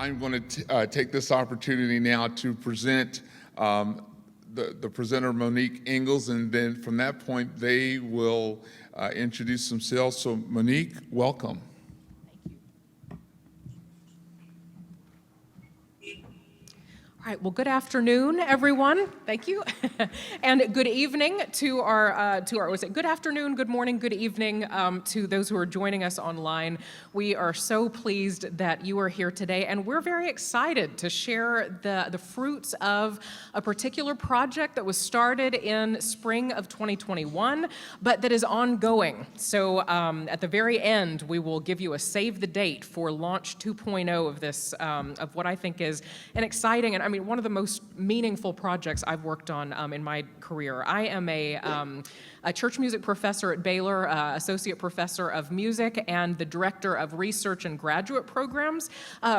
I'm going to take this opportunity now to present the presenter, Monique Ingalls, and then from that point, they will introduce themselves. So Monique, welcome. All right, well, good afternoon, everyone. Thank you. And good evening to our, was it good afternoon, good morning, good evening to those who are joining us online. We are so pleased that you are here today, and we're very excited to share the fruits of a particular project that was started in spring of 2021, but that is ongoing. So at the very end, we will give you a save the date for launch 2.0 of this, of what I think is an exciting, and I mean, one of the most meaningful projects I've worked on in my career. I am a church music professor at Baylor, associate professor of music, and the director of research and graduate programs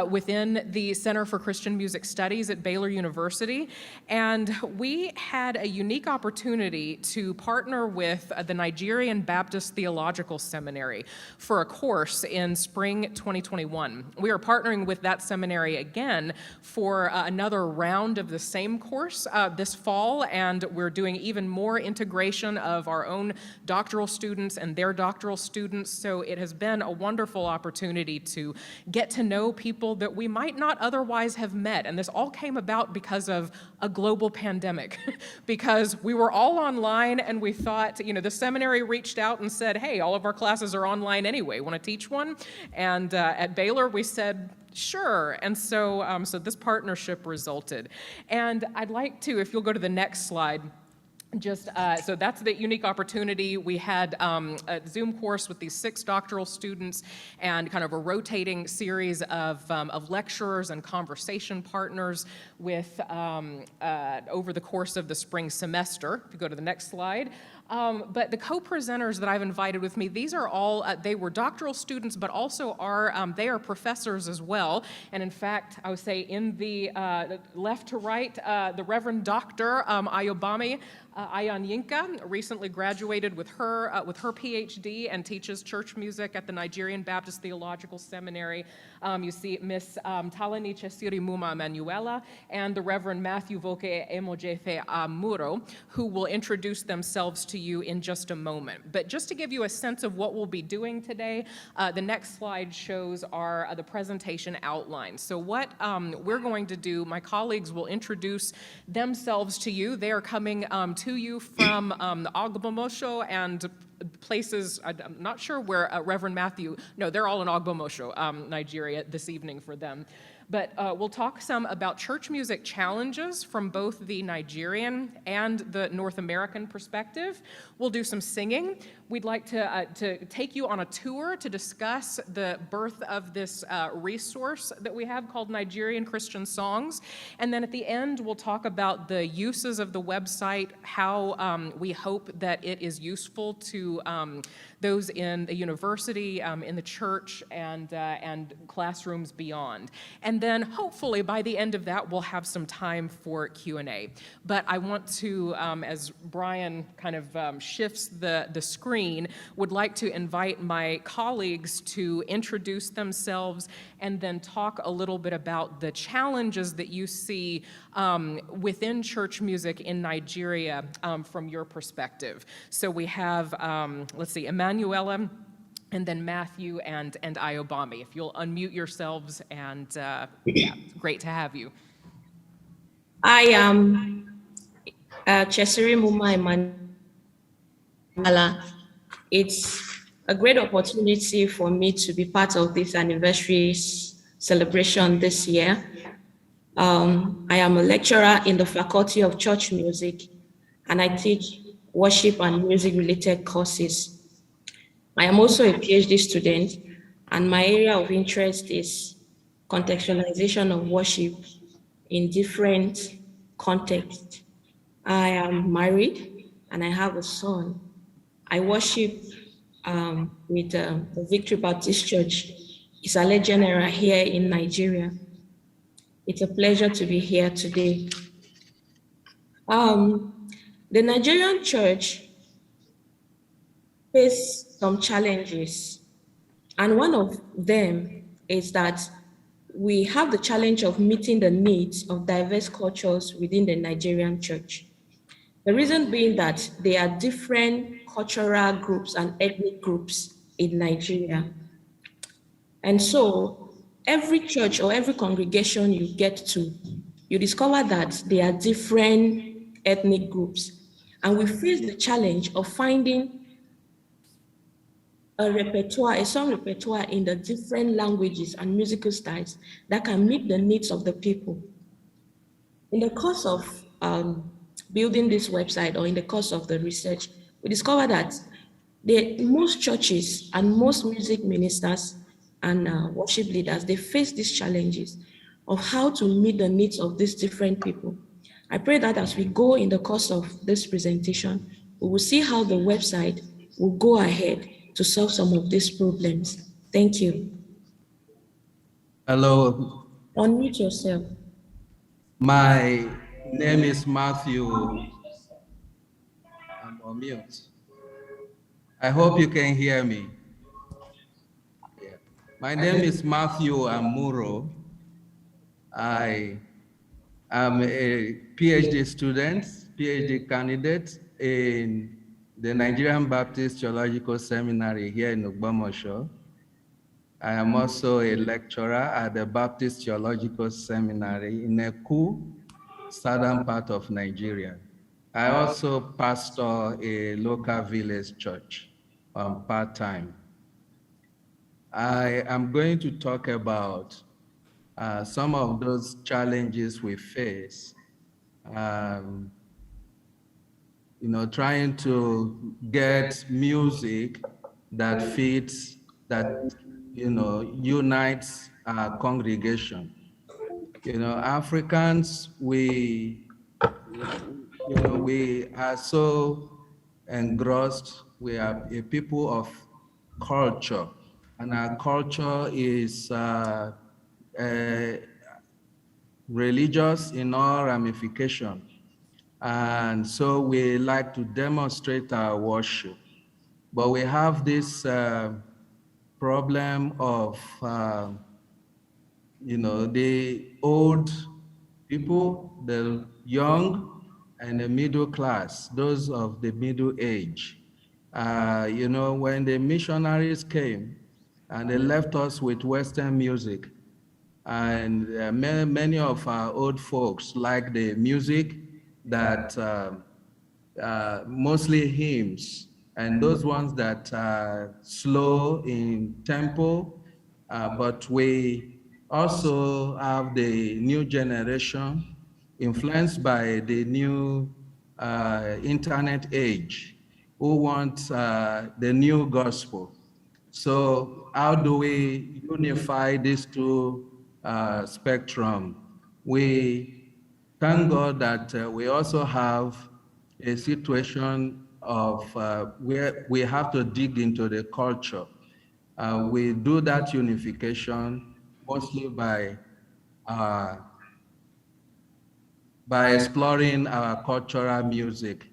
within the Center for Christian Music Studies at Baylor University. And we had a unique opportunity to partner with the Nigerian Baptist Theological Seminary for a course in spring 2021. We are partnering with that seminary again for another round of the same course this fall, and we're doing even more integration of our own doctoral students and their doctoral students. So it has been a wonderful opportunity to get to know people that we might not otherwise have met. And this all came about because of a global pandemic, because we were all online and we thought, you know, the seminary reached out and said, hey, all of our classes are online anyway, want to teach one? And at Baylor, we said, sure. And so, so this partnership resulted. And I'd like to, if you'll go to the next slide, just so that's the unique opportunity. We had a Zoom course with these 6 doctoral students and kind of a rotating series of lecturers and conversation partners with over the course of the spring semester. If you go to the next slide. But the co-presenters that I've invited with me, these are all, they were doctoral students, but also they are professors as well. And in fact, I would say in the left to right, the Reverend Dr. Ayobami, Ayanyinka recently graduated with her PhD and teaches church music at the Nigerian Baptist Theological Seminary. You see Miss Talani Chesirri Muma Emmanuella and the Reverend Matthew Voke Emojefe Amuro, who will introduce themselves to you in just a moment. But just to give you a sense of what we'll be doing today, the next slide shows the presentation outline. So what we're going to do, my colleagues will introduce themselves to you. They are coming to you from Ogbomosho and places, I'm not sure where Reverend Matthew, no, they're all in Ogbomosho, Nigeria this evening for them. But we'll talk some about church music challenges from both the Nigerian and the North American perspective. We'll do some singing. We'd like to take you on a tour to discuss the birth of this resource that we have called Nigerian Christian Songs. And then at the end, we'll talk about the uses of the website, how we hope that it is useful to those in the university, in the church, and classrooms beyond. And then hopefully by the end of that, we'll have some time for Q&A. But I want to, as Brian kind of shifts the screen, would like to invite my colleagues to introduce themselves and then talk a little bit about the challenges that you see within church music in Nigeria from your perspective. So we have, let's see, Emmanuella, and then Matthew and Ayobami. If you'll unmute yourselves, and yeah, great to have you. I am Chesirri Muma Emmanuella. It's a great opportunity for me to be part of this anniversary celebration this year. I am a lecturer in the Faculty of Church Music, and I teach worship and music-related courses. I am also a PhD student, and my area of interest is contextualization of worship in different contexts. I am married, and I have a son. I worship with the Victory Baptist Church, Isale General here in Nigeria. It's a pleasure to be here today. The Nigerian church face some challenges, and one of them is that we have the challenge of meeting the needs of diverse cultures within the Nigerian church. The reason being that there are different cultural groups and ethnic groups in Nigeria. And so every church or every congregation you get to, you discover that there are different ethnic groups. And we face the challenge of finding a repertoire, a song repertoire in the different languages and musical styles that can meet the needs of the people. In the course of building this website or in the course of the research, we discovered that most churches and most music ministers and worship leaders, they face these challenges of how to meet the needs of these different people. I pray that as we go in the course of this presentation, we will see how the website will go ahead to solve some of these problems. Thank you. Hello. Unmute yourself. My name is Matthew. I'm on mute. I hope you can hear me. Yeah. My name is Matthew Amuro. I am a PhD student, PhD candidate in the Nigerian Baptist Theological Seminary here in Ogbomoso. I am also a lecturer at the Baptist Theological Seminary in Eku, southern part of Nigeria. I also pastor a local village church part-time. I am going to talk about some of those challenges we face. Trying to get music that fits, that unites our congregation. Africans, we are so engrossed. We are a people of culture, and our culture is religious in all ramifications. And so we like to demonstrate our worship. But we have this problem of, the old people, the young, and the middle class, those of the middle age. When the missionaries came and they left us with Western music, and many of our old folks like the music that mostly hymns, and those ones that are slow in tempo, but we also have the new generation influenced by the new internet age who want the new gospel. So how do we unify these two spectrum? We thank God that we also have a situation of where we have to dig into the culture. We do that unification mostly by exploring our cultural music.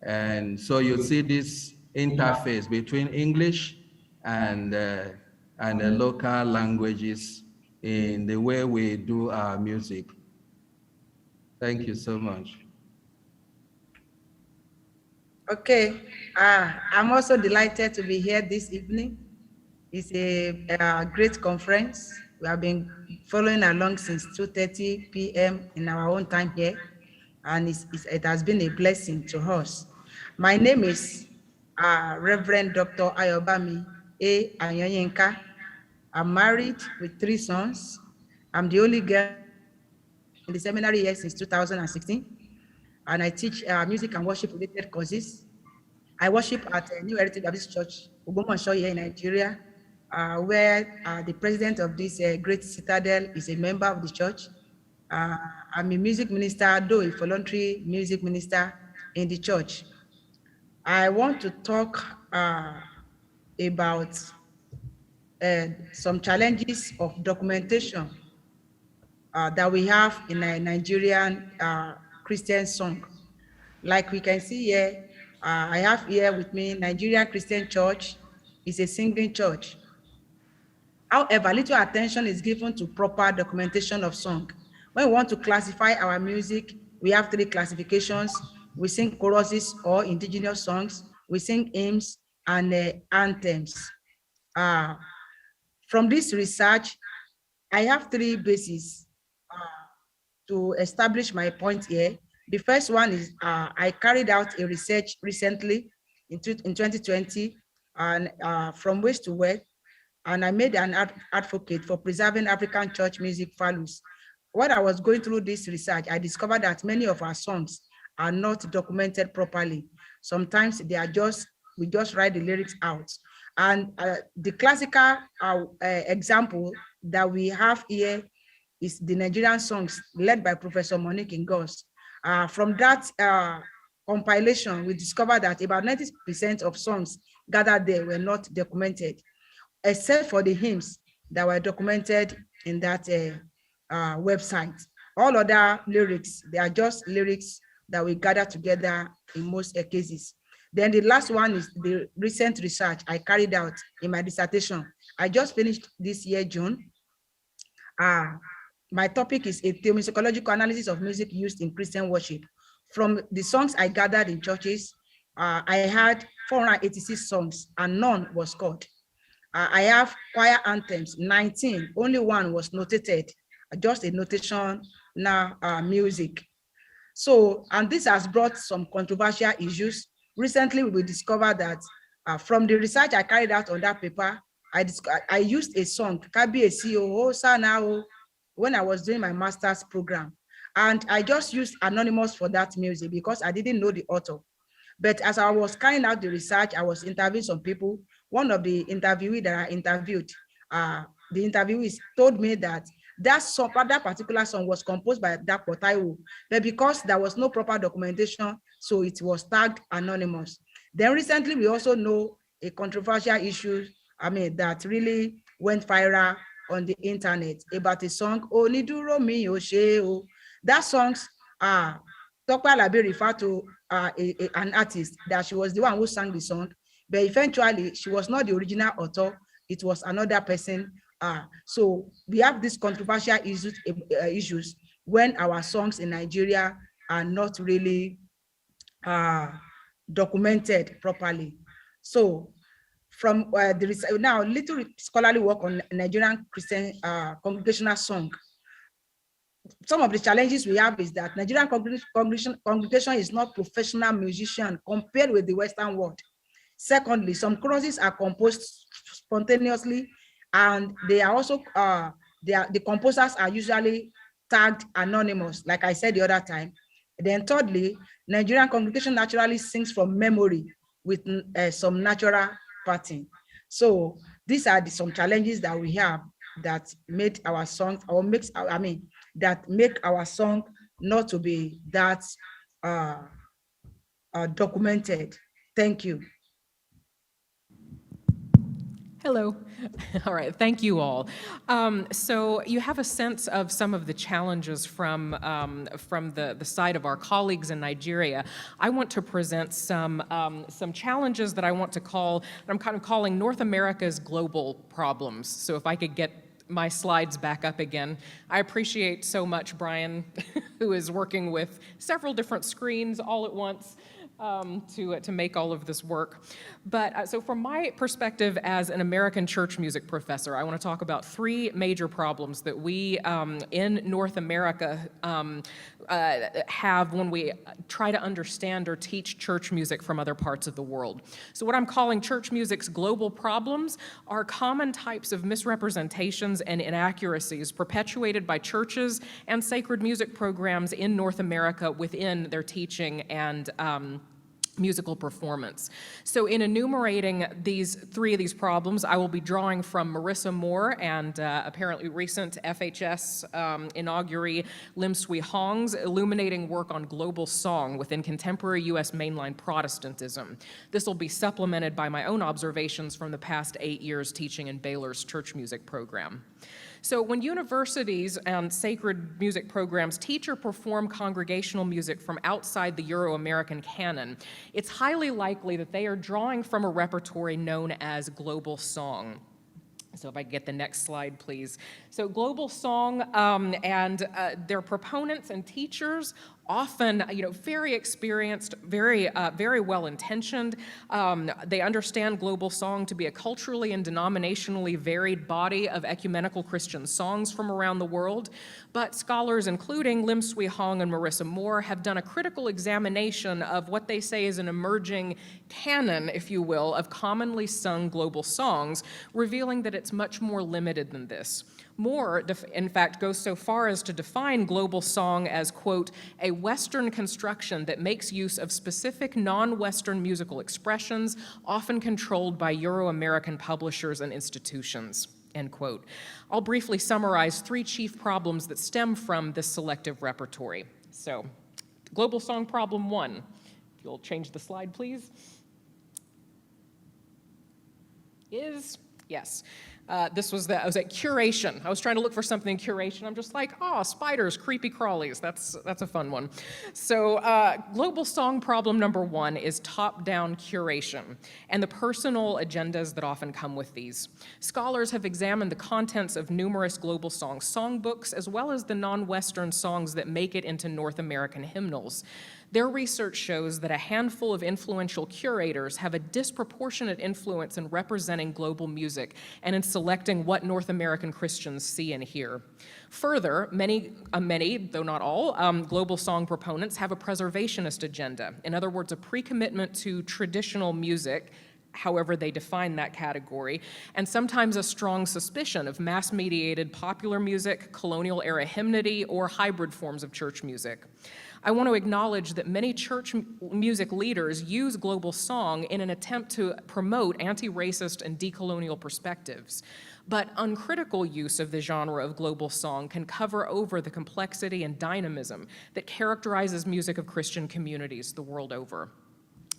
And so you see this interface between English and the local languages in the way we do our music. Thank you so much. Okay, I'm also delighted to be here this evening. It's a great conference. We have been following along since 2:30 p.m. in our own time here, and it has been a blessing to us. My name is Reverend Dr. Ayobami Ayanyinka. I'm married with 3 sons. I'm the only girl in the seminary here since 2016, and I teach music and worship related courses. I worship at a New Heritage Baptist Church, Ogbomoso here in Nigeria, where the president of this great citadel is a member of the church. I'm a music minister, though a voluntary music minister in the church. I want to talk about some challenges of documentation that we have in a Nigerian Christian song. Like we can see here, I have here with me Nigerian Christian Church is a singing church. However, little attention is given to proper documentation of song. When we want to classify our music, we have 3 classifications. We sing choruses or indigenous songs, we sing hymns and anthems. From this research, I have 3 bases to establish my point here. The first one is I carried out a research recently in 2020 and from West to West, and I made an advocate for preserving African church music values. When I was going through this research, I discovered that many of our songs are not documented properly. Sometimes they are we just write the lyrics out. And the classical example that we have here is the Nigerian songs led by Professor Monique Ingalls. From that compilation, we discovered that about 90% of songs gathered there were not documented, except for the hymns that were documented in that website. All other lyrics, they are just lyrics that we gather together in most cases. Then the last one is the recent research I carried out in my dissertation. I just finished this year, June. My topic is a theomusicological analysis of music used in Christian worship. From the songs I gathered in churches, I had 486 songs and none was scored. I have choir anthems, 19, only 1 was notated, just a notation now music. So, and this has brought some controversial issues. Recently, we discovered that from the research I carried out on that paper, I used a song, Kabi Esio Sanao, when I was doing my master's program. And I just used anonymous for that music because I didn't know the author. But as I was carrying out the research, I was interviewing some people. One of the interviewees that I interviewed, the interviewees told me that that particular song was composed by Dapo Taiwo, but because there was no proper documentation, so it was tagged anonymous. Then recently, we also know a controversial issue, that really went viral on the internet about a song, Oniduro Mi Oshe. That song's Dr. Alabi referred to an artist that she was the one who sang the song, but eventually she was not the original author, it was another person. So we have these controversial issues when our songs in Nigeria are not really documented properly. So from now, little scholarly work on Nigerian Christian congregational song. Some of the challenges we have is that Nigerian congregation is not professional musician compared with the Western world. Secondly, some choruses are composed spontaneously, and they are also the composers are usually tagged anonymous, like I said the other time. Then thirdly, Nigerian congregation naturally sings from memory with some natural pattern. So these are some challenges that we have that made our songs, or makes, that make our song not to be that documented. Thank you. Hello. All right, thank you all. So you have a sense of some of the challenges from the side of our colleagues in Nigeria. I want to present some challenges that I want to call, I'm kind of calling North America's global problems. So if I could get my slides back up again. I appreciate so much Brian, who is working with several different screens all at once to make all of this work. But so from my perspective as an American church music professor, I want to talk about 3 major problems that we in North America have when we try to understand or teach church music from other parts of the world. So what I'm calling church music's global problems are common types of misrepresentations and inaccuracies perpetuated by churches and sacred music programs in North America within their teaching and musical performance. So in enumerating these 3 of these problems, I will be drawing from Marissa Moore and apparently recent FHS inauguree Lim Swee Hong's illuminating work on global song within contemporary U.S. mainline Protestantism. This will be supplemented by my own observations from the past 8 years teaching in Baylor's church music program. So when universities and sacred music programs teach or perform congregational music from outside the Euro-American canon, it's highly likely that they are drawing from a repertoire known as global song. So if I get the next slide, please. So Global Song and their proponents and teachers, often, very experienced, very well-intentioned. They understand Global Song to be a culturally and denominationally varied body of ecumenical Christian songs from around the world. But scholars, including Lim Swee Hong and Marissa Moore, have done a critical examination of what they say is an emerging canon, if you will, of commonly sung global songs, revealing that it's much more limited than this. Moore, in fact, goes so far as to define global song as, quote, a Western construction that makes use of specific non-Western musical expressions, often controlled by Euro-American publishers and institutions, end quote. I'll briefly summarize 3 chief problems that stem from this selective repertory. So, global song problem 1. If you'll change the slide, please. Yes. This was I was at curation. I was trying to look for something in curation. I'm just like, spiders, creepy crawlies. That's a fun one. So global song problem number 1 is top-down curation and the personal agendas that often come with these. Scholars have examined the contents of numerous global song songbooks as well as the non-Western songs that make it into North American hymnals. Their research shows that a handful of influential curators have a disproportionate influence in representing global music and in selecting what North American Christians see and hear. Further, many, though not all, global song proponents have a preservationist agenda. In other words, a pre-commitment to traditional music, however they define that category, and sometimes a strong suspicion of mass-mediated popular music, colonial-era hymnody, or hybrid forms of church music. I want to acknowledge that many church music leaders use global song in an attempt to promote anti-racist and decolonial perspectives. But uncritical use of the genre of global song can cover over the complexity and dynamism that characterizes music of Christian communities the world over.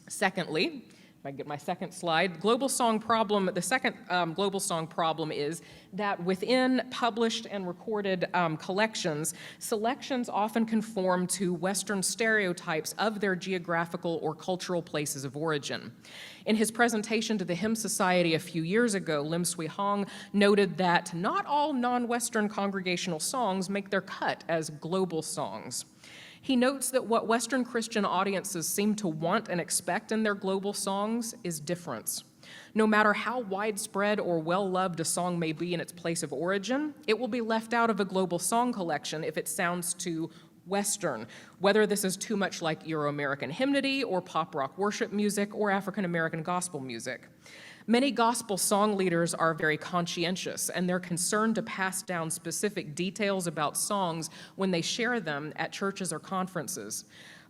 Secondly, if I get my second slide, global song problem, the second global song problem is that within published and recorded collections, selections often conform to Western stereotypes of their geographical or cultural places of origin. In his presentation to the Hymn Society a few years ago, Lim Swee Hong noted that not all non-Western congregational songs make their cut as global songs. He notes that what Western Christian audiences seem to want and expect in their global songs is difference. No matter how widespread or well-loved a song may be in its place of origin, it will be left out of a global song collection if it sounds too Western, whether this is too much like Euro-American hymnody or pop rock worship music or African-American gospel music. Many gospel song leaders are very conscientious, and they're concerned to pass down specific details about songs when they share them at churches or conferences.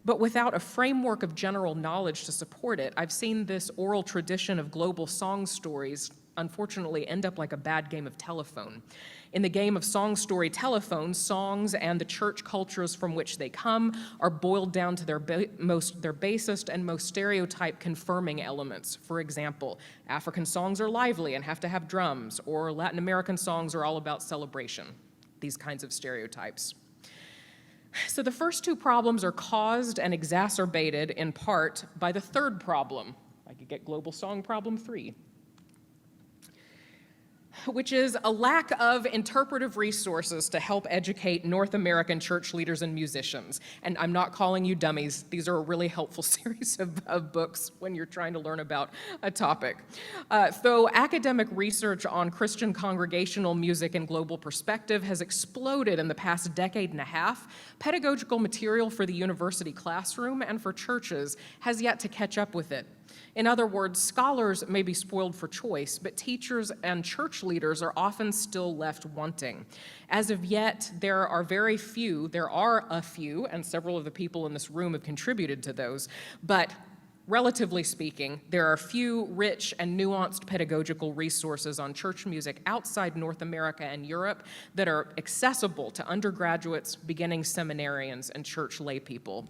But without a framework of general knowledge to support it, I've seen this oral tradition of global song stories unfortunately end up like a bad game of telephone. In the game of song story telephone, songs and the church cultures from which they come are boiled down to their basest and most stereotype confirming elements. For example, African songs are lively and have to have drums, or Latin American songs are all about celebration. These kinds of stereotypes. So the first 2 problems are caused and exacerbated in part by the third problem. I could get global song problem 3. Which is a lack of interpretive resources to help educate North American church leaders and musicians. And I'm not calling you dummies. These are a really helpful series of books when you're trying to learn about a topic. Though academic research on Christian congregational music and global perspective has exploded in the past decade and a half, pedagogical material for the university classroom and for churches has yet to catch up with it. In other words, scholars may be spoiled for choice, but teachers and church leaders are often still left wanting. As of yet, there are a few, and several of the people in this room have contributed to those, but relatively speaking, there are few rich and nuanced pedagogical resources on church music outside North America and Europe that are accessible to undergraduates, beginning seminarians, and church laypeople.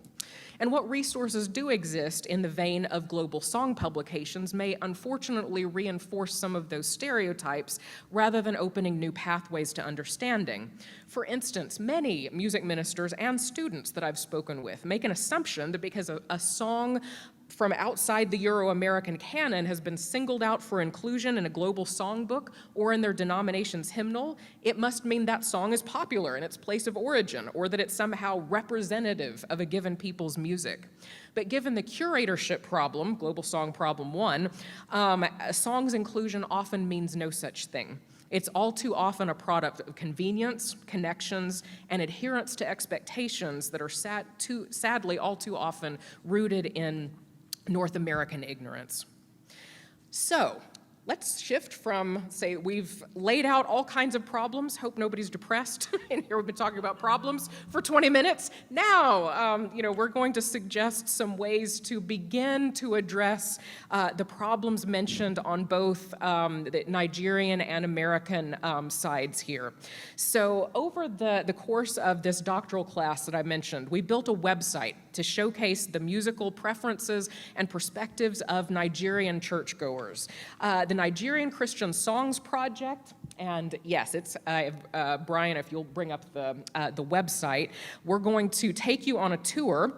And what resources do exist in the vein of global song publications may unfortunately reinforce some of those stereotypes rather than opening new pathways to understanding. For instance, many music ministers and students that I've spoken with make an assumption that because a song from outside the Euro-American canon has been singled out for inclusion in a global songbook or in their denomination's hymnal, it must mean that song is popular in its place of origin or that it's somehow representative of a given people's music. But given the curatorship problem, Global Song Problem 1, a song's inclusion often means no such thing. It's all too often a product of convenience, connections, and adherence to expectations that are sadly all too often rooted in North American ignorance. So, let's shift from, say, we've laid out all kinds of problems. Hope nobody's depressed. In here, we've been talking about problems for 20 minutes. Now, we're going to suggest some ways to begin to address the problems mentioned on both the Nigerian and American sides here. So, over the course of this doctoral class that I mentioned, we built a website to showcase the musical preferences and perspectives of Nigerian churchgoers. The Nigerian Christian Songs project, and yes, it's, Brian, if you'll bring up the website, we're going to take you on a tour.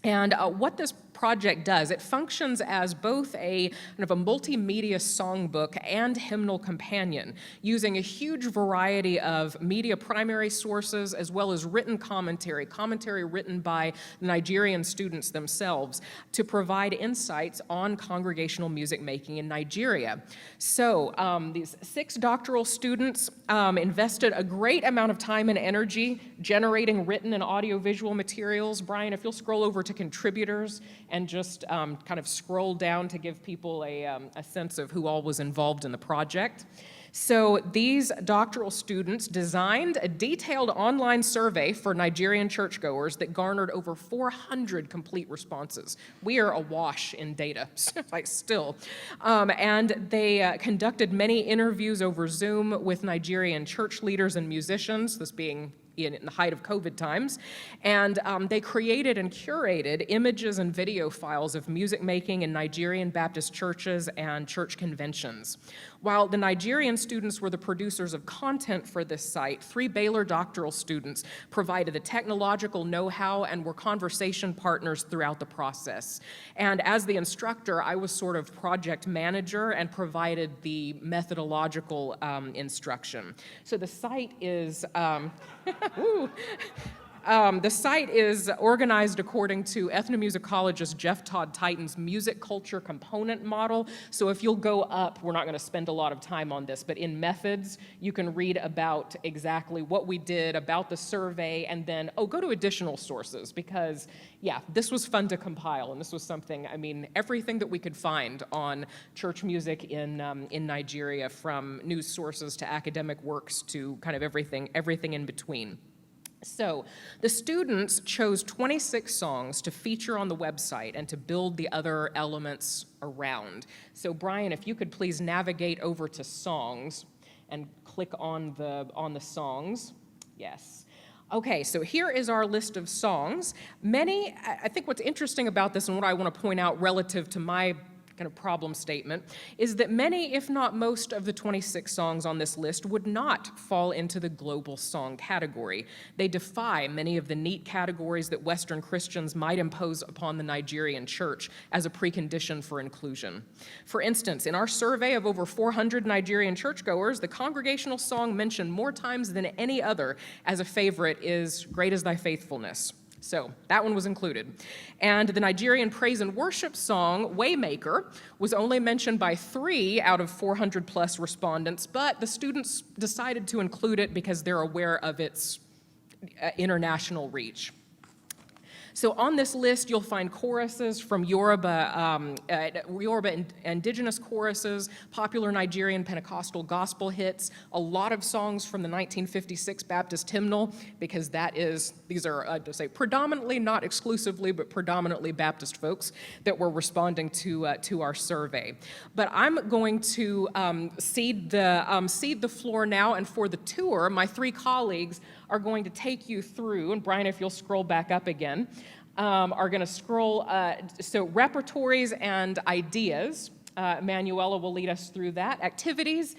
And what this project does, it functions as both a kind of a multimedia songbook and hymnal companion, using a huge variety of media primary sources as well as written commentary written by Nigerian students themselves to provide insights on congregational music making in Nigeria. So these 6 doctoral students invested a great amount of time and energy generating written and audiovisual materials. Brian, if you'll scroll over to contributors and just kind of scroll down to give people a sense of who all was involved in the project. So these doctoral students designed a detailed online survey for Nigerian churchgoers that garnered over 400 complete responses. We are awash in data, like still. And they conducted many interviews over Zoom with Nigerian church leaders and musicians, this being in the height of COVID times, and they created and curated images and video files of music making in Nigerian Baptist churches and church conventions. While the Nigerian students were the producers of content for this site, 3 Baylor doctoral students provided the technological know-how and were conversation partners throughout the process. And as the instructor, I was sort of project manager and provided the methodological instruction. So the site is the site is organized according to ethnomusicologist Jeff Todd Titan's music culture component model. So if you'll go up, we're not going to spend a lot of time on this, but in methods, you can read about exactly what we did, about the survey, and then, go to additional sources because, yeah, this was fun to compile, and this was something, everything that we could find on church music in Nigeria, from news sources to academic works to kind of everything in between. So the students chose 26 songs to feature on the website and to build the other elements around. So Brian, if you could please navigate over to songs and click on the songs. Yes. Okay, so here is our list of songs. I think what's interesting about this and what I want to point out relative to my kind of problem statement is that many, if not most, of the 26 songs on this list would not fall into the global song category. They defy many of the neat categories that Western Christians might impose upon the Nigerian church as a precondition for inclusion. For instance, in our survey of over 400 Nigerian churchgoers, the congregational song mentioned more times than any other as a favorite is "Great is Thy Faithfulness." So that one was included. And the Nigerian praise and worship song, Waymaker, was only mentioned by 3 out of 400 plus respondents, but the students decided to include it because they're aware of its international reach. So on this list, you'll find choruses from Yoruba indigenous choruses, popular Nigerian Pentecostal gospel hits, a lot of songs from the 1956 Baptist hymnal, because these are predominantly, not exclusively, but predominantly Baptist folks that were responding to our survey. But I'm going to cede the floor now, and for the tour, my 3 colleagues are going to take you through, and Brian, if you'll scroll back up again, are going to scroll, so repertoires and ideas. Emmanuella will lead us through that. Activities,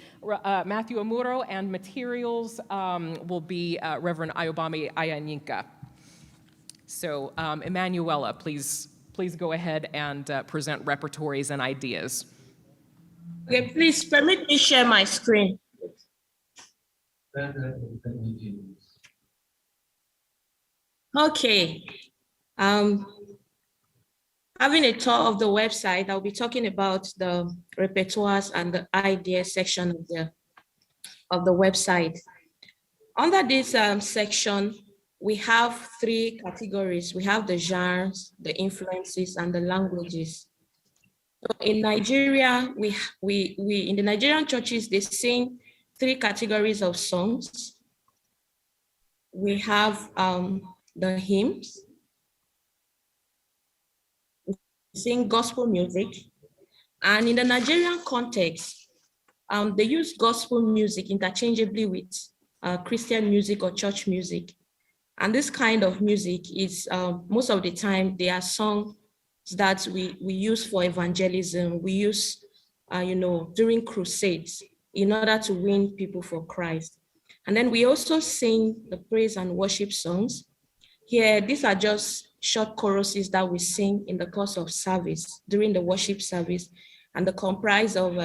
Matthew Amuro, and materials will be Reverend Ayobami Ayanyinka. So Emmanuella, please please go ahead and present repertories and ideas. Okay, please permit me share my screen. Okay. Having a tour of the website, I'll be talking about the repertoires and the ideas section of the website. Under this section, we have 3 categories. We have the genres, the influences, and the languages. So in Nigeria, we in the Nigerian churches, they sing 3 categories of songs. We have the hymns, we sing gospel music, and in the Nigerian context, they use gospel music interchangeably with Christian music or church music. And this kind of music is, most of the time, they are songs that we use for evangelism. We use, during crusades in order to win people for Christ. And then we also sing the praise and worship songs. Here, these are just short choruses that we sing in the course of service, during the worship service, and they comprise of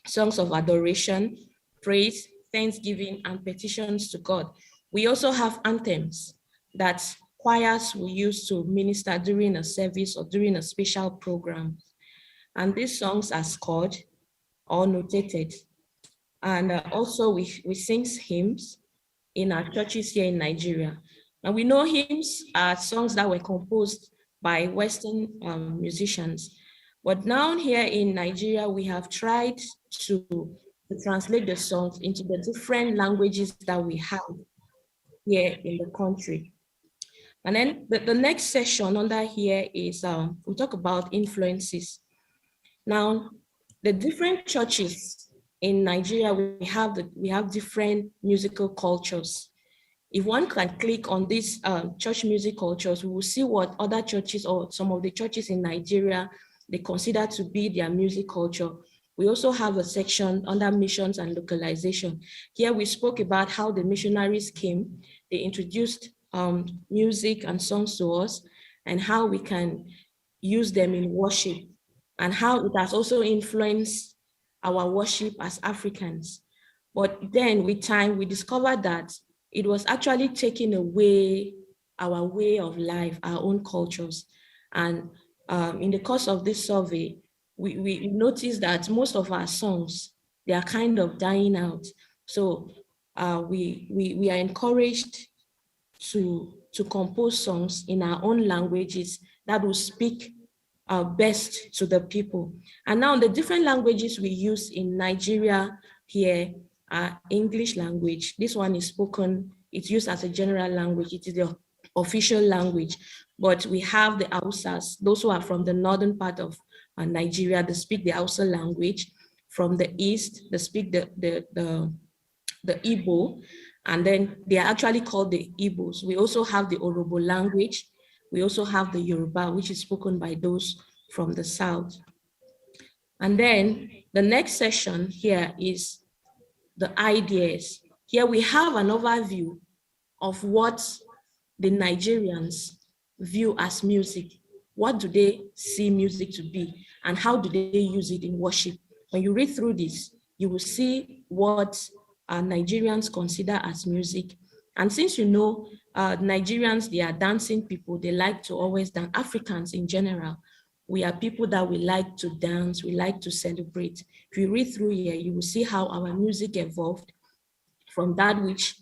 songs of adoration, praise, thanksgiving, and petitions to God. We also have anthems that choirs will use to minister during a service or during a special program. And these songs are scored or notated. And also we sing hymns in our churches here in Nigeria. And we know hymns are songs that were composed by Western musicians. But now here in Nigeria, we have tried to translate the songs into the different languages that we have here in the country. And then the next section under here is, we talk about influences. Now, the different churches in Nigeria, we have different musical cultures. If one can click on these church music cultures, we will see what other churches or some of the churches in Nigeria, they consider to be their music culture. We also have a section under missions and localization. Here we spoke about how the missionaries came, they introduced music and songs to us, and how we can use them in worship, and how it has also influenced our worship as Africans. But then with time, we discovered that it was actually taking away our way of life, our own cultures. And in the course of this survey, we noticed that most of our songs, they are kind of dying out. So we are encouraged to compose songs in our own languages that will speak best to the people. And now the different languages we use in Nigeria here are English language. This one is spoken, it's used as a general language. It is the official language, but we have the Hausas, those who are from the northern part of Nigeria, they speak the Hausa language. From the east, they speak the Igbo, and then they are actually called the Igbos. We also have the Orobo language. We also have the Yoruba, which is spoken by those from the south. And then the next section here is the ideas. Here we have an overview of what the Nigerians view as music. What do they see music to be, and how do they use it in worship? When you read through this, you will see what Nigerians consider as music. And since you know Nigerians, they are dancing people, they like to always dance. Africans in general, we are people that we like to dance, we like to celebrate. If you read through here, you will see how our music evolved from that which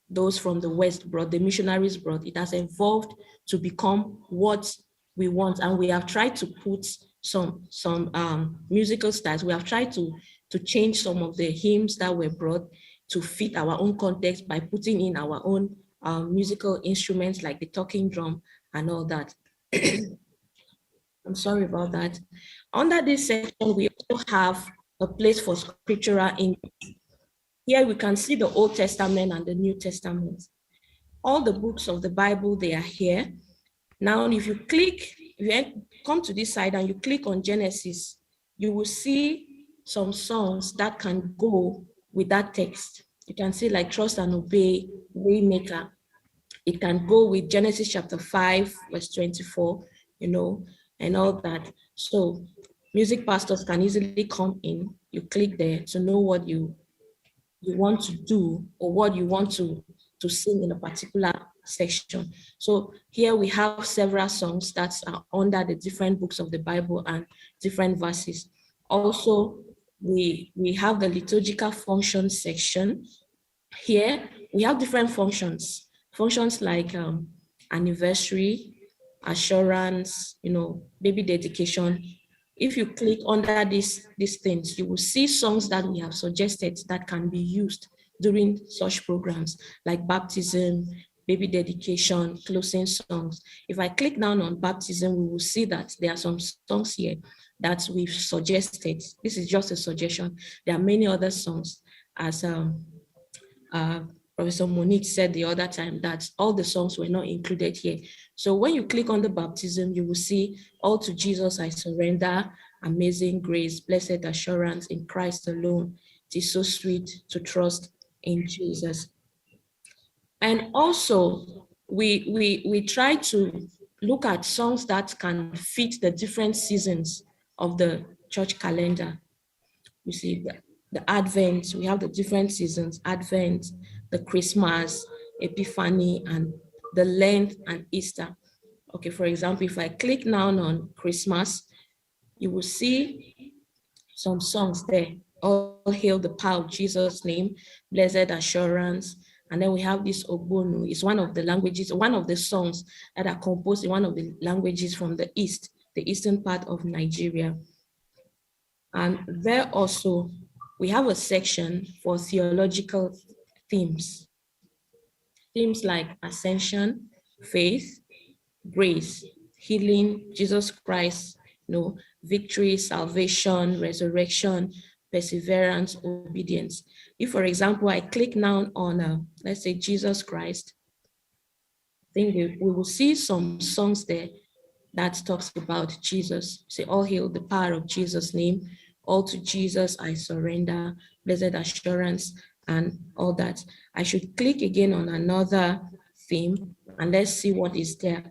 those from the West brought, the missionaries brought. It has evolved to become what we want. And we have tried to put some musical styles. We have tried to change some of the hymns that were brought to fit our own context by putting in our own musical instruments like the talking drum and all that. I'm sorry about that. Under this section, we also have a place for scriptural English. Here we can see the Old Testament and the New Testament. All the books of the Bible, they are here. Now, if you come to this side and you click on Genesis, you will see some songs that can go with that text. You can see like Trust and Obey, Waymaker. It can go with Genesis chapter 5, verse 24. and all that. So music pastors can easily come in. You click there to know what you want to do or what you want to sing in a particular section. So here we have several songs that are under the different books of the Bible and different verses. Also, we have the liturgical function section. Here we have different functions like anniversary, assurance, baby dedication. If you click under these things, you will see songs that we have suggested that can be used during such programs like baptism, baby dedication, closing songs. If I click down on baptism, we will see that there are some songs here that we've suggested. This is just a suggestion. There are many other songs, as Professor Monique said the other time, that all the songs were not included here. So when you click on the baptism, you will see All to Jesus I Surrender, Amazing Grace, Blessed Assurance, In Christ Alone, It Is So Sweet to Trust in Jesus. And also, we try to look at songs that can fit the different seasons of the church calendar. You see the Advent, we have the different seasons, Advent, the Christmas, Epiphany, and the Lent and Easter. Okay, for example, if I click now on Christmas, you will see some songs there. All Hail the Power of Jesus' Name, Blessed Assurance. And then we have this Ogbonu. It's one of the languages, one of the songs that are composed in one of the languages from the East, the eastern part of Nigeria. And there also, we have a section for theological themes. Themes like ascension, faith, grace, healing, Jesus Christ, victory, salvation, resurrection, perseverance, obedience. If, for example, I click now on, let's say, Jesus Christ, I think we will see some songs there that talks about Jesus. Say, All Hail the Power of Jesus' Name, All to Jesus I Surrender, Blessed Assurance, and all that. I should click again on another theme, and let's see what is there.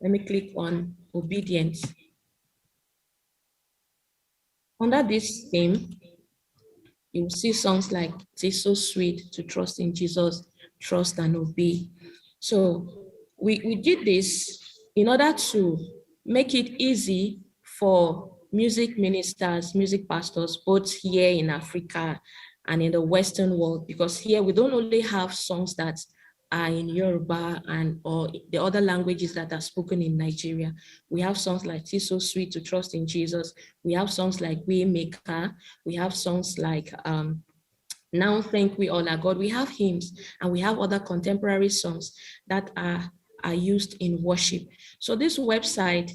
Let me click on obedience. Under this theme, you will see songs like It Is So Sweet to Trust in Jesus, Trust and Obey. So we did this in order to make it easy for music ministers, music pastors, both here in Africa and in the Western world, because here we don't only have songs that are in Yoruba or the other languages that are spoken in Nigeria. We have songs like It Is So Sweet to Trust in Jesus. We have songs like Waymaker. We have songs like Now Thank We All Our God. We have hymns and we have other contemporary songs that are used in worship. So this website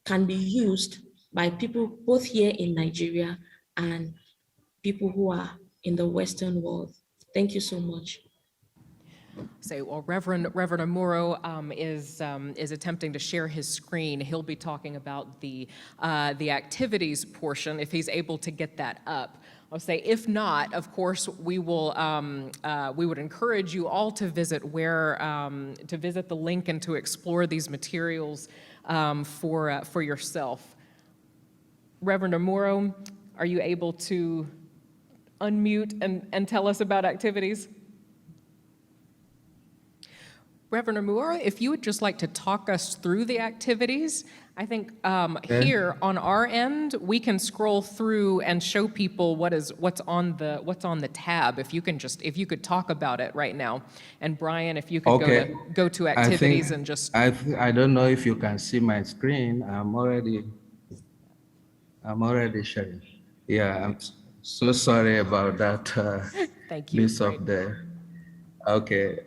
can be used by people both here in Nigeria and people who are in the Western world. Thank you so much. Well, Reverend Amuro is attempting to share his screen. He'll be talking about the activities portion if he's able to get that up. I'll say, if not, of course, we would encourage you all to visit the link and to explore these materials for yourself. Reverend Amuro, are you able to unmute and tell us about activities? Reverend Amuro, if you would just like to talk us through the activities, I think here on our end we can scroll through and show people what's on the tab. If you could talk about it right now, and Brian, if you could go to activities and just. I don't know if you can see my screen. I'm already sharing. Yeah, I'm so sorry about that. Thank you. Miss up there. Okay,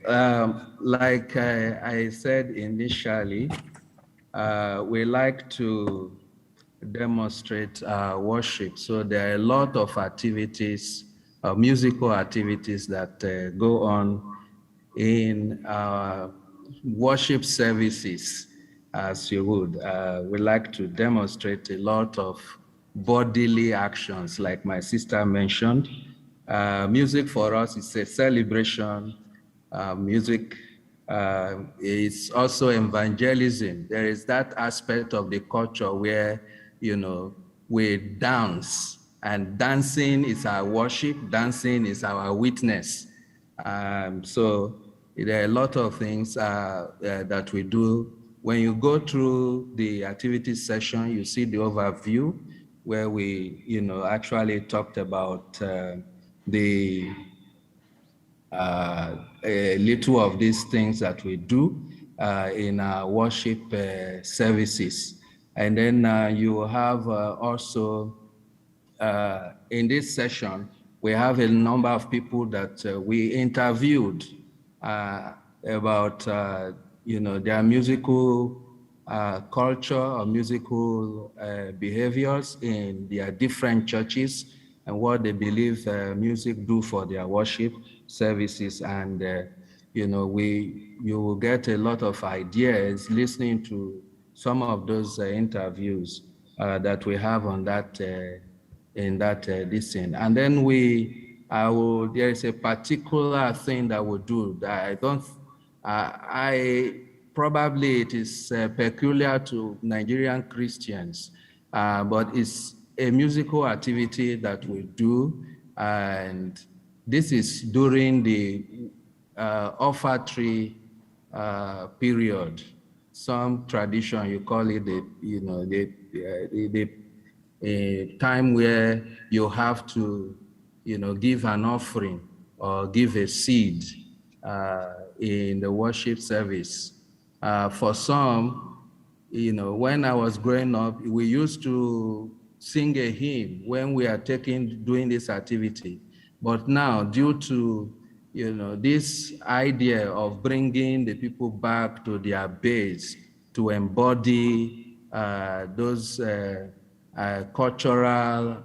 like I said initially, we like to demonstrate worship. So there are a lot of activities, musical activities that go on in worship services, as you would. We like to demonstrate a lot of bodily actions, like my sister mentioned. Music for us is a celebration. Music It's also evangelism. There is that aspect of the culture where, we dance, and dancing is our worship, dancing is our witness. So there are a lot of things that we do. When you go through the activity section, you see the overview where we, actually talked about a little of these things that we do in our worship services. And then you have also, in this session, we have a number of people that we interviewed about, their musical culture or musical behaviors in their different churches and what they believe music do for their worship services. And, you will get a lot of ideas listening to some of those interviews that we have on that in that this thing. And then there is a particular thing that we do that probably it is peculiar to Nigerian Christians, but it's a musical activity that we do. And this is during the offertory period. Some tradition, you call it a time where you have to, give an offering or give a seed in the worship service. For some, when I was growing up, we used to sing a hymn when we are doing this activity. But now, due to, this idea of bringing the people back to their base to embody those cultural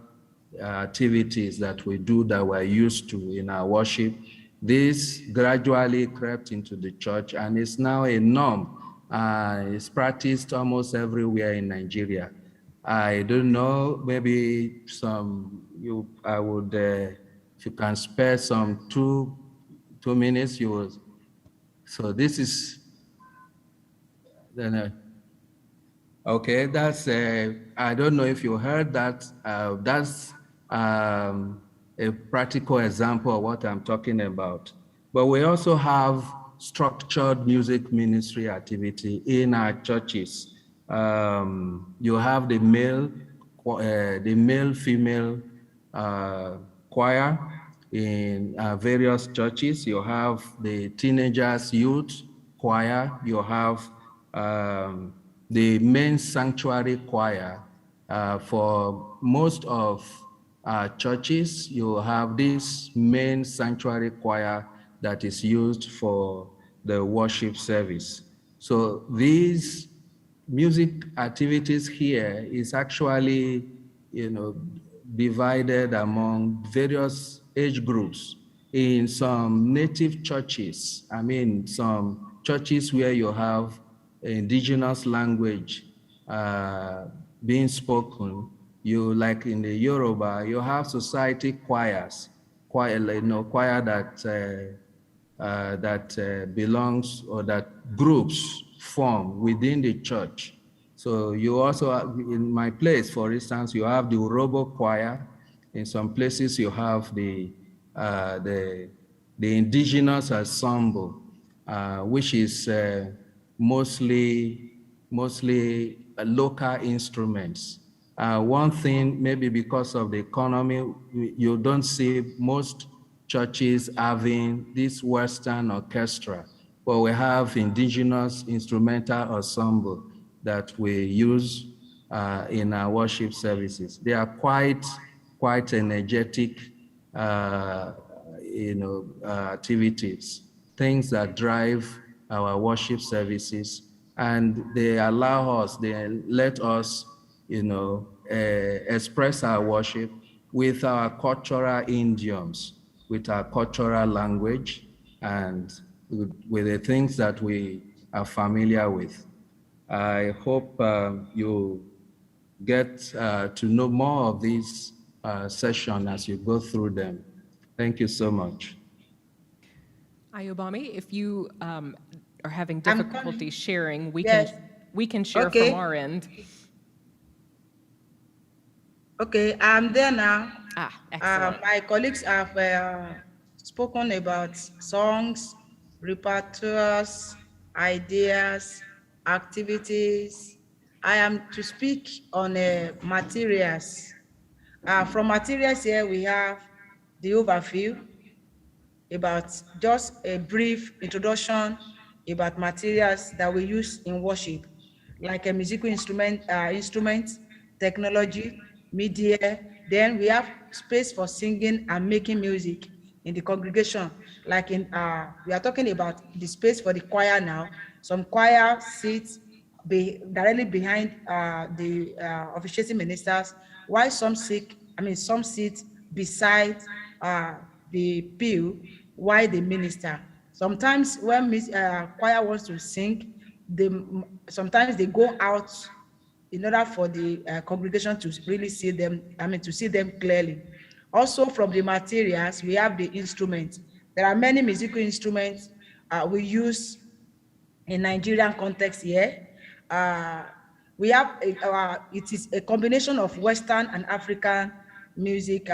activities that we do that we're used to in our worship, this gradually crept into the church and is now a norm. It's practiced almost everywhere in Nigeria. I don't know, maybe if you can spare some two minutes, you will. So this is, okay, that's, I don't know if you heard that, that's a practical example of what I'm talking about. But we also have structured music ministry activity in our churches. You have the male-female choir in various churches. You have the teenagers youth choir. You have the main sanctuary choir. For most of churches, you have this main sanctuary choir that is used for the worship service. So these music activities here is actually, divided among various age groups. In some native churches, some churches where you have indigenous language being spoken, like in the Yoruba, you have society choirs, choir that belongs or that groups form within the church. So you also have, in my place, for instance, you have the Urobo choir. In some places, you have the indigenous ensemble, which is mostly local instruments. One thing, maybe because of the economy, you don't see most churches having this Western orchestra, but we have indigenous instrumental ensemble that we use in our worship services. They are quite energetic, activities, things that drive our worship services, and they let us, express our worship with our cultural idioms, with our cultural language, and with the things that we are familiar with. I hope you get to know more of these sessions as you go through them. Thank you so much. Ayobami, if you are having I'm difficulty coming. sharing, Yes. we can share Okay. from our end. Okay, I'm there now. Excellent. My colleagues have spoken about songs, repertoires, ideas, activities. I am to speak on materials. From materials here, we have the overview, about just a brief introduction about materials that we use in worship, like a musical instrument, technology, media. Then we have space for singing and making music in the congregation. Like we are talking about the space for the choir now. Some choir seats directly behind the officiating ministers, while some sit beside the pew while they minister. Sometimes when choir wants to sing, sometimes they go out in order for the congregation to really see them, to see them clearly. Also from the materials, we have the instruments. There are many musical instruments we use in Nigerian context here. We have, it is a combination of Western and African music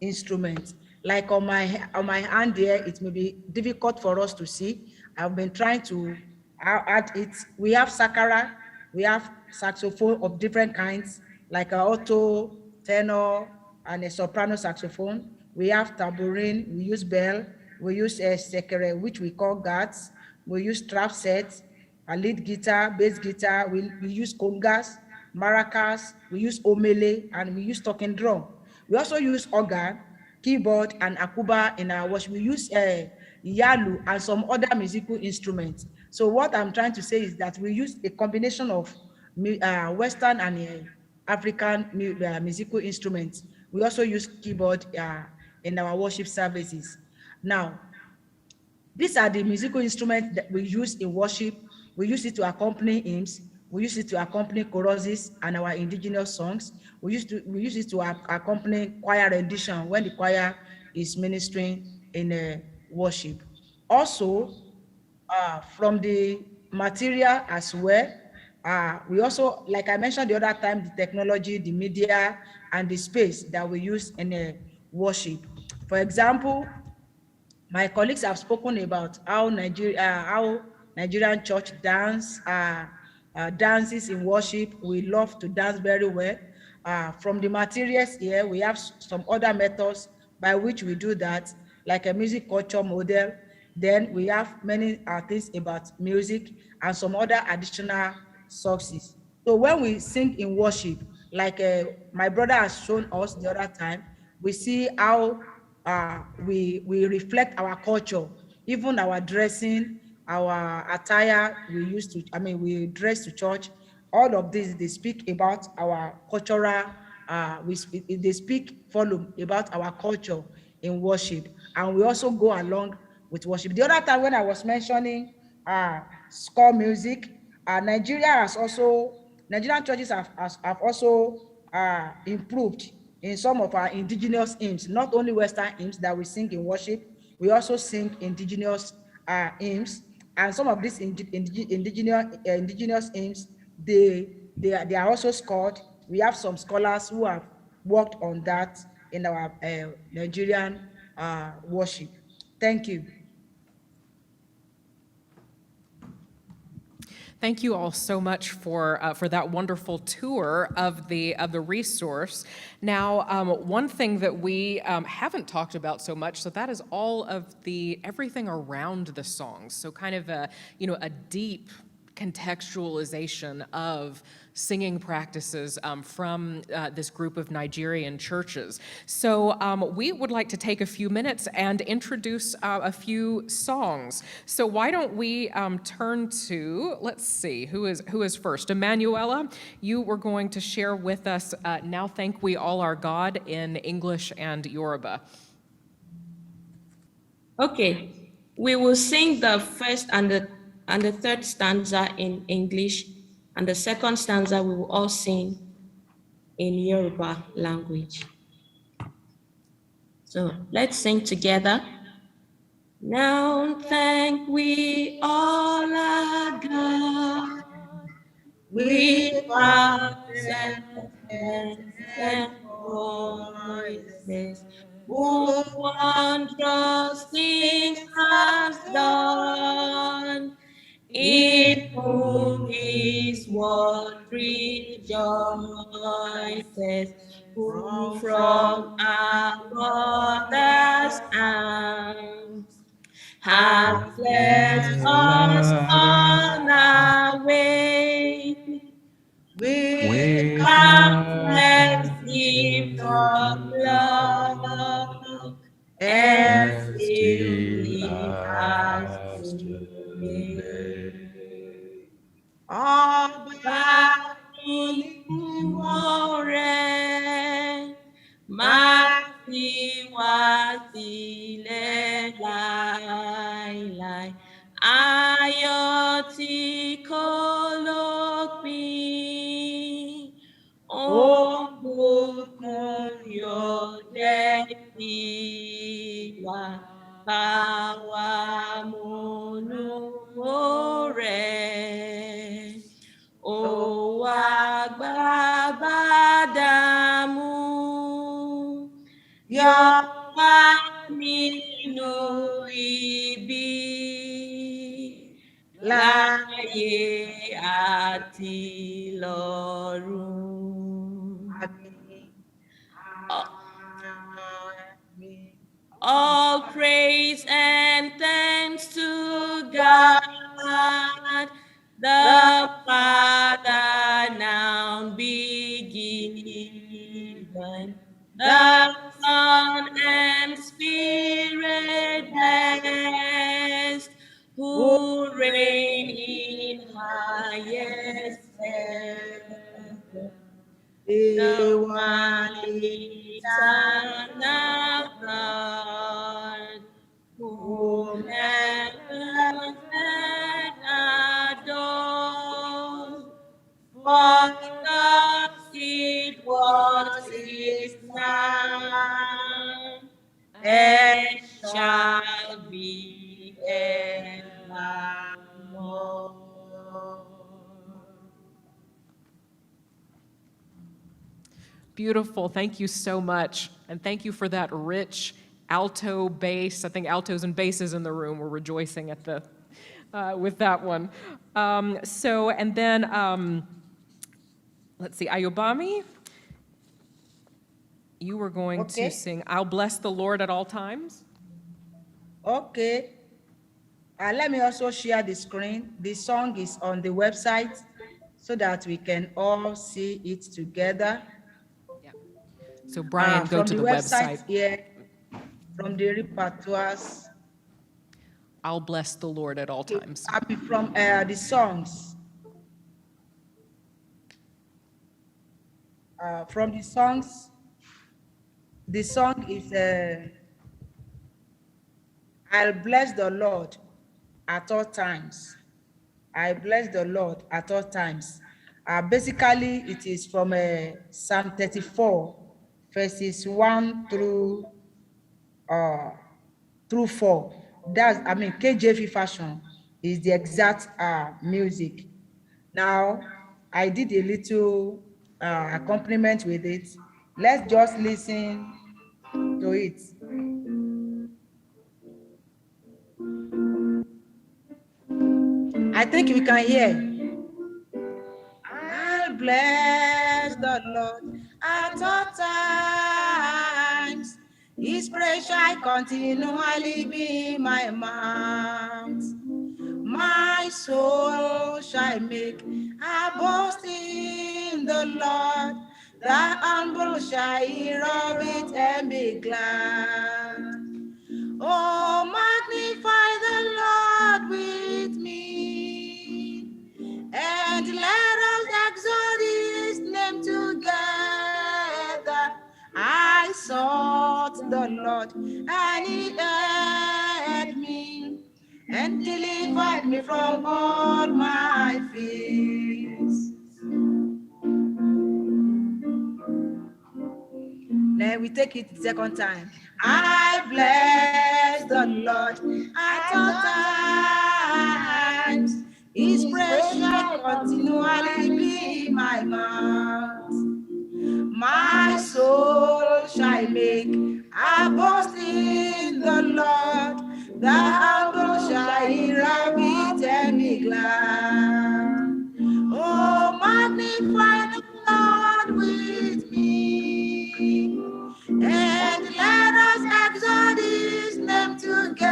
instruments. Like on my hand here, it may be difficult for us to see. I've been trying to add it. We have sakara, we have saxophone of different kinds, like a alto, tenor, and a soprano saxophone. We have tambourine, we use bell, we use a sekere, which we call guards. We use trap sets, a lead guitar, bass guitar, we use congas, maracas, we use omele, and we use talking drum. We also use organ, keyboard, and akuba in our worship. We use yalu and some other musical instruments. So what I'm trying to say is that we use a combination of Western and African musical instruments. We also use keyboard in our worship services. Now, these are the musical instruments that we use in worship. We use it to accompany hymns. We use it to accompany choruses and our indigenous songs. We use it to accompany choir rendition when the choir is ministering in worship. Also, from the material as well, we also, like I mentioned the other time, the technology, the media, and the space that we use in worship. For example, my colleagues have spoken about how Nigerian church dances in worship. We love to dance very well. From the materials here, we have some other methods by which we do that, like a music culture model. Then we have many things about music and some other additional sources. So when we sing in worship, like my brother has shown us the other time, we see how we reflect our culture, even our dressing, our attire we dress to church. All of this, they speak about our cultural, they speak volume about our culture in worship. And we also go along with worship. The other time when I was mentioning score music, Nigerian churches have also improved in some of our indigenous hymns, not only Western hymns that we sing in worship, we also sing indigenous hymns. And some of these indigenous hymns, they are also scored. We have some scholars who have worked on that in our Nigerian worship. Thank you. Thank you all so much for that wonderful tour of the resource. Now, one thing that we haven't talked about so much, so that is all of everything around the songs. So kind of a deep contextualization of singing practices from this group of Nigerian churches. So we would like to take a few minutes and introduce a few songs. So why don't we turn to, let's see, who is first? Emmanuella, you were going to share with us Now Thank We All Our God in English and Yoruba. Okay, we will sing the first and the third stanza in English, and the second stanza we will all sing in Yoruba language. So let's sing together. Now thank we all our God. We hearts and hands and voices, who wondrous things has done, in whom his word rejoices, who from our mother's arms has blessed us on our way. We Countless gift of love, and still he has to lay. More, Mati wasile lai, ayoti kolopi, ombukun yodeti wa bawa monure. O agbabadamu, yọ̀wá nínú ibi, láyé àti lọ́run. All praise and thanks to God, the Father now be given, the Son and Spirit blessed, who reign in highest heaven. The one eternal God, whom heaven and adore, for thus it was, is now, and shall be evermore. Beautiful. Thank you so much. And thank you for that rich alto bass. I think altos and basses in the room were rejoicing at the with that one. Let's see, Ayobami, you were going to sing I'll Bless the Lord at All Times. Okay. Let me also share the screen. The song is on the website so that we can all see it together. So Brian, go to the website. Here, from the repertoires. I'll bless the Lord at all times. From the songs. From the songs, the song is I'll bless the Lord at all times. I bless the Lord at all times. Basically, it is from Psalm 34, verses 1 through 4. That's, KJV version is the exact music. Now, I did a little accompaniment with it. Let's just listen to it. I think we can hear. I'll bless the Lord at all times. His praise shall continually be in my mouth. My soul shall make a boast in the Lord. The humble shall hear of it and be glad. Oh, magnify the Lord with me, and let us exalt his name together. I sought the Lord, and he heard me, and delivered me from all my fears. Then we we take it the second time. I bless the Lord at all times. His praise shall continually be in my mouth. My soul shall make a boast in the Lord. The humble shall hear of it and be glad. Oh, magnify the Lord with me, and let us exalt his name together.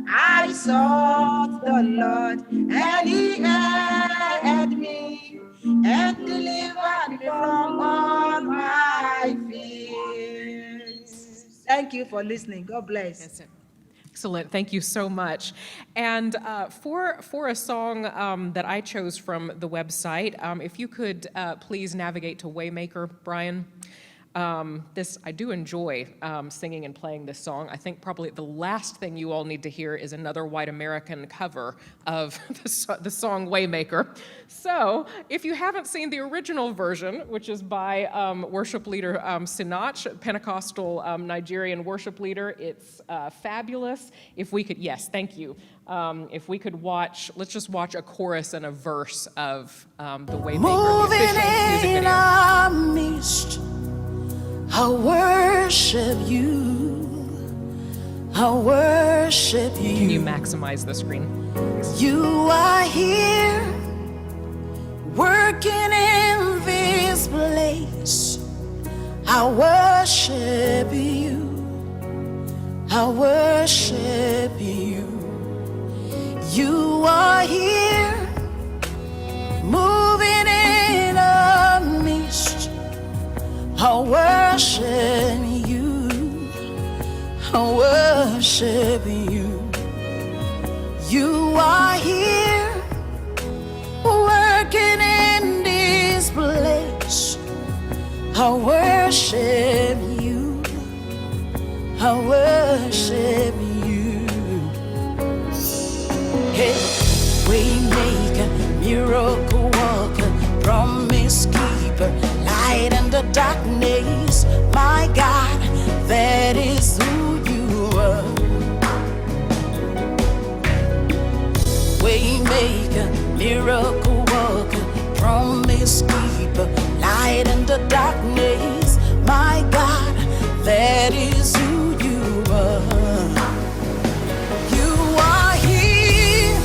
I sought the Lord, and he heard me, and delivered me from all my fears. Thank you for listening. God bless. Yes, excellent. Thank you so much. And for a song that I chose from the website, if you could please navigate to Waymaker, Brian. I do enjoy singing and playing this song. I think probably the last thing you all need to hear is another white American cover of the song Waymaker. So if you haven't seen the original version, which is by worship leader Sinach, Pentecostal Nigerian worship leader, it's fabulous. If we could, yes, thank you. If we could watch, let's just watch a chorus and a verse of the Waymaker, the official music video. Our midst, I worship you. I worship you. Can you maximize the screen? You are here, working in this place. I worship you. I worship you. You are here, moving in our midst. I worship you. I worship you. You are here, working in this place. I worship you. I worship you. Hey, waymaker, miracle worker, promise keeper, light in the darkness. My God, that is who you are. Waymaker, miracle worker, promise keeper, light in the darkness. My God, that is who you are. You are here,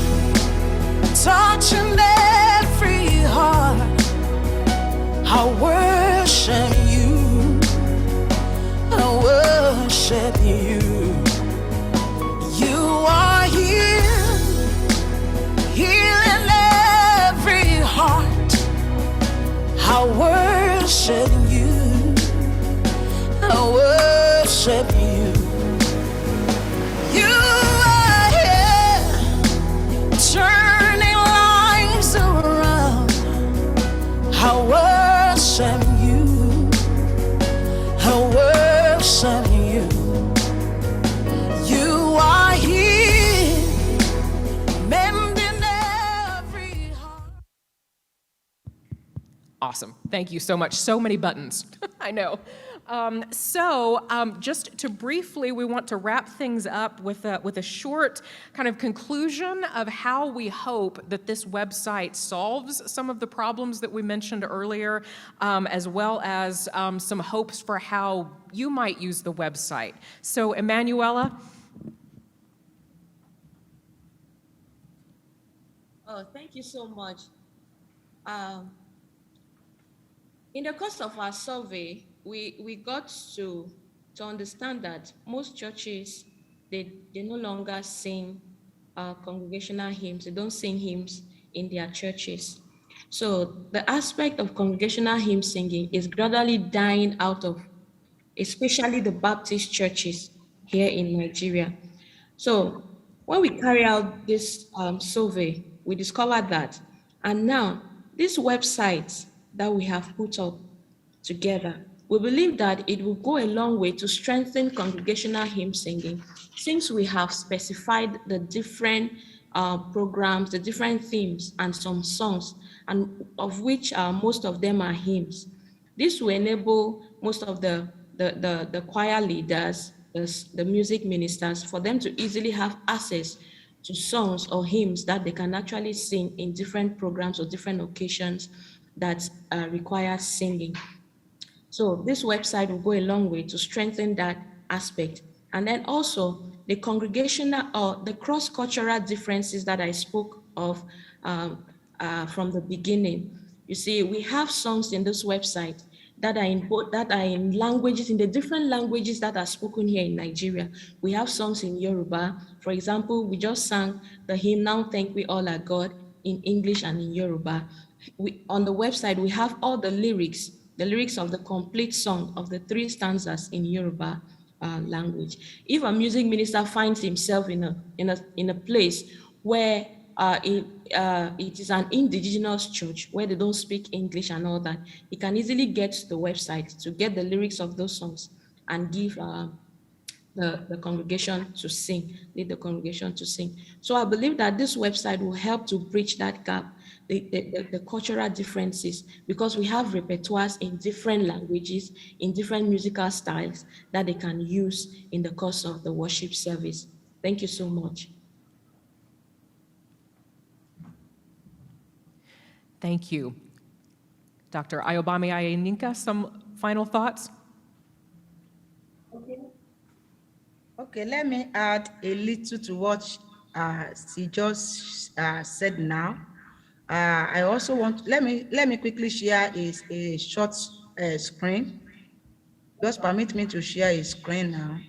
touching every heart. I worship you. I worship you. You are here, healing every heart. I worship you. I worship you. You are here, turning lives around. I worship you. I worship you. You are here, mending every heart. Awesome. Thank you so much. So many buttons. I know. Just to briefly, we want to wrap things up with a short kind of conclusion of how we hope that this website solves some of the problems that we mentioned earlier, as well as some hopes for how you might use the website. So, Emmanuella? Oh, thank you so much. In the course of our survey, we got to understand that most churches, they no longer sing congregational hymns. They don't sing hymns in their churches. So the aspect of congregational hymn singing is gradually dying out of, especially the Baptist churches here in Nigeria. So when we carry out this survey, we discovered that. And now, these websites that we have put up together, we believe that it will go a long way to strengthen congregational hymn singing, since we have specified the different programs, the different themes, and some songs, and of which most of them are hymns. This will enable most of the choir leaders, the music ministers, for them to easily have access to songs or hymns that they can actually sing in different programs or different occasions that require singing. So this website will go a long way to strengthen that aspect. And then also the congregational or the cross-cultural differences that I spoke of from the beginning. You see, we have songs in this website that are in languages, in the different languages that are spoken here in Nigeria. We have songs in Yoruba. For example, we just sang the hymn, Now Thank We All Our God, in English and in Yoruba. On the website, we have all the lyrics of the complete song of the 3 stanzas in Yoruba language. If a music minister finds himself in a place where it is an indigenous church where they don't speak English and all that, he can easily get to the website to get the lyrics of those songs and give the congregation to sing, lead the congregation to sing. So I believe that this website will help to bridge that gap, the cultural differences, because we have repertoires in different languages, in different musical styles that they can use in the course of the worship service. Thank you so much. Thank you. Dr. Ayobami Ayanyinka, some final thoughts? Okay, let me add a little to what she just said now. I also want, let me quickly share a short screen. Just permit me to share a screen now.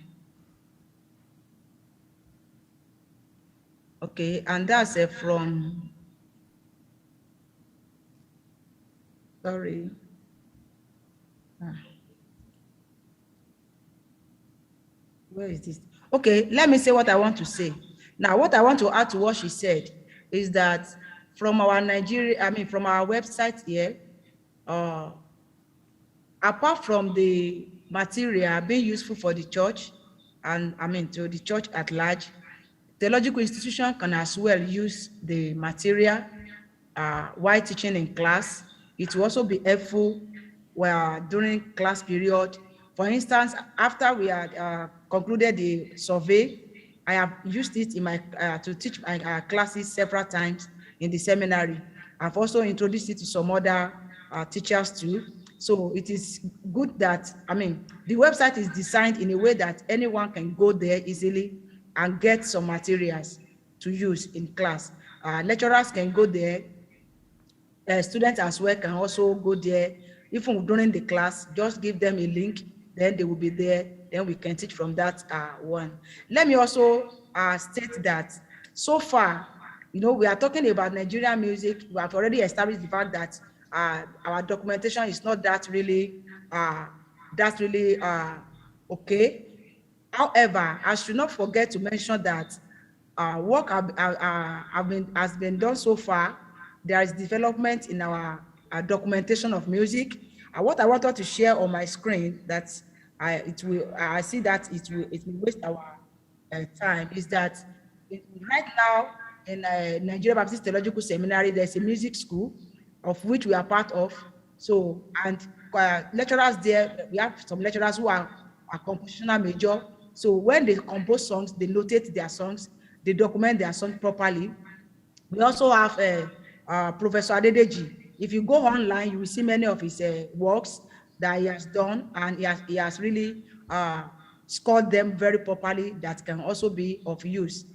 Okay, and that's from, sorry. Where is this? Okay, let me say what I want to say. Now, what I want to add to what she said is that from our from our website here, apart from the material being useful for the church, and to the church at large, theological institution can as well use the material while teaching in class. It will also be helpful during class period. For instance, after we had concluded the survey, I have used it in my to teach my classes several times in the seminary. I've also introduced it to some other teachers too. So it is good that, the website is designed in a way that anyone can go there easily and get some materials to use in class. Lecturers can go there. Students as well can also go there. Even during the class, just give them a link, then they will be there. Then we can teach from that one. Let me also state that so far, we are talking about Nigerian music. We have already established the fact that our documentation is not that really okay. However, I should not forget to mention that work has been done so far. There is development in our documentation of music. What I wanted to share on my screen that I see that it will waste our time is that right now in Nigeria Baptist Theological Seminary, there's a music school of which we are part of. So, and lecturers there, we have some lecturers who are compositional major. So when they compose songs, they notate their songs, they document their songs properly. We also have Professor Adedeji. If you go online, you will see many of his works that he has done, and he has really scored them very properly that can also be of use.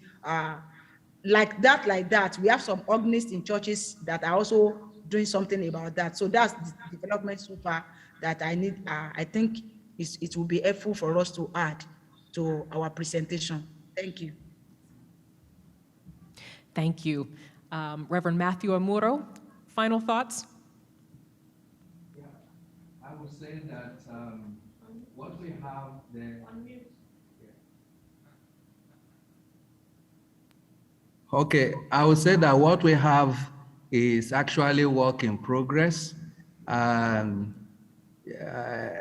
Like that, we have some organists in churches that are also doing something about that. So that's the development so far that I think it will be helpful for us to add to our presentation. Thank you. Thank you. Reverend Matthew Amuro, final thoughts? Yeah, I would say that what we have there. Okay, I would say that what we have is actually work in progress. And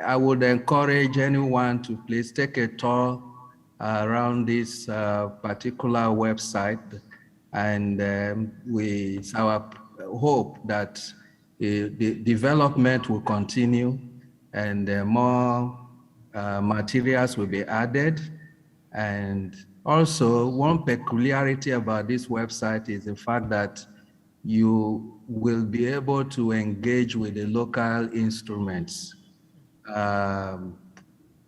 I would encourage anyone to please take a tour around this particular website. And it's our hope that the development will continue and more materials will be added. And also, one peculiarity about this website is the fact that you will be able to engage with the local instruments.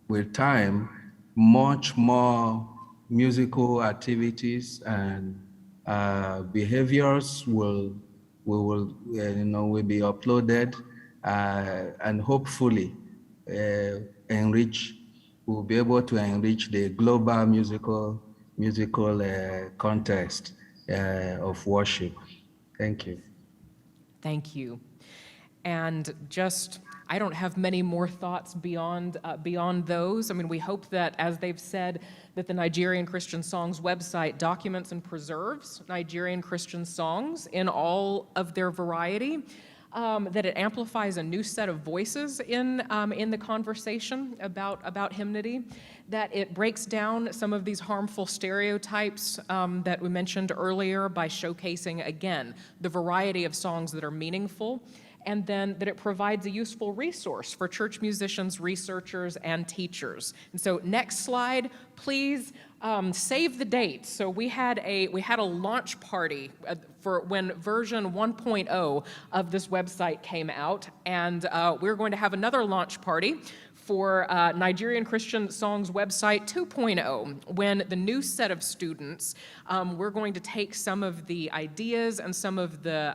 With time, much more musical activities and behaviors will be uploaded, and hopefully we'll be able to enrich the global musical context of worship. Thank you. Thank you. And just, I don't have many more thoughts beyond those. I mean, we hope that, as they've said, that the Nigerian Christian Songs website documents and preserves Nigerian Christian songs in all of their variety, that it amplifies a new set of voices in the conversation about hymnody, that it breaks down some of these harmful stereotypes that we mentioned earlier by showcasing, again, the variety of songs that are meaningful, and then that it provides a useful resource for church musicians, researchers, and teachers. And so next slide, please. Save the date. So we had a launch party for when version 1.0 of this website came out, and we're going to have another launch party for Nigerian Christian Songs website 2.0, when the new set of students, we're going to take some of the ideas and some of the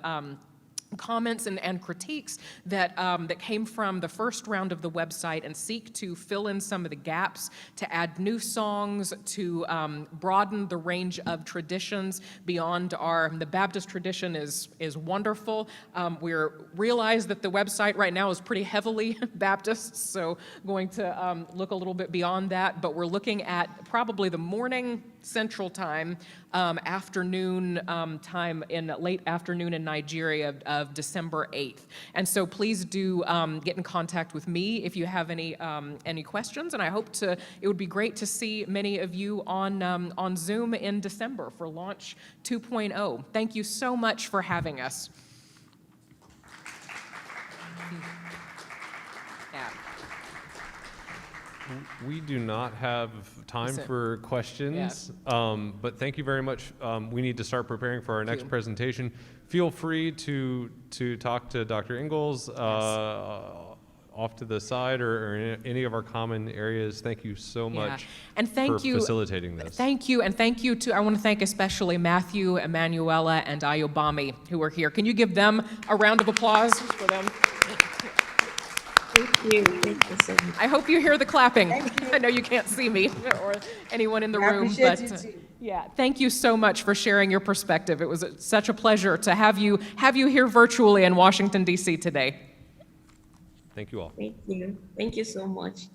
comments and critiques that came from the first round of the website and seek to fill in some of the gaps, to add new songs, to broaden the range of traditions beyond the Baptist tradition is wonderful. We realize that the website right now is pretty heavily Baptist, so going to look a little bit beyond that, but we're looking at probably the morning Central Time, afternoon time in late afternoon in Nigeria of December 8th. And so please do get in contact with me if you have any questions. And I hope it would be great to see many of you on Zoom in December for launch 2.0. Thank you so much for having us. Yeah. We do not have time for questions, but thank you very much. We need to start preparing for our next presentation. Feel free to talk to Dr. Ingalls off to the side or in any of our common areas. Thank you so much and thank for you, facilitating this. Thank you, and thank you to, I want to thank especially Matthew, Emmanuella, and Ayobami who are here. Can you give them a round of applause for them? Thank you. Thank you so much. I hope you hear the clapping. I know you can't see me or anyone in the room, appreciate but you too. yeah, thank you so much for sharing your perspective. It was such a pleasure to have you here virtually in Washington, D.C. today. Thank you all. Thank you. Thank you so much.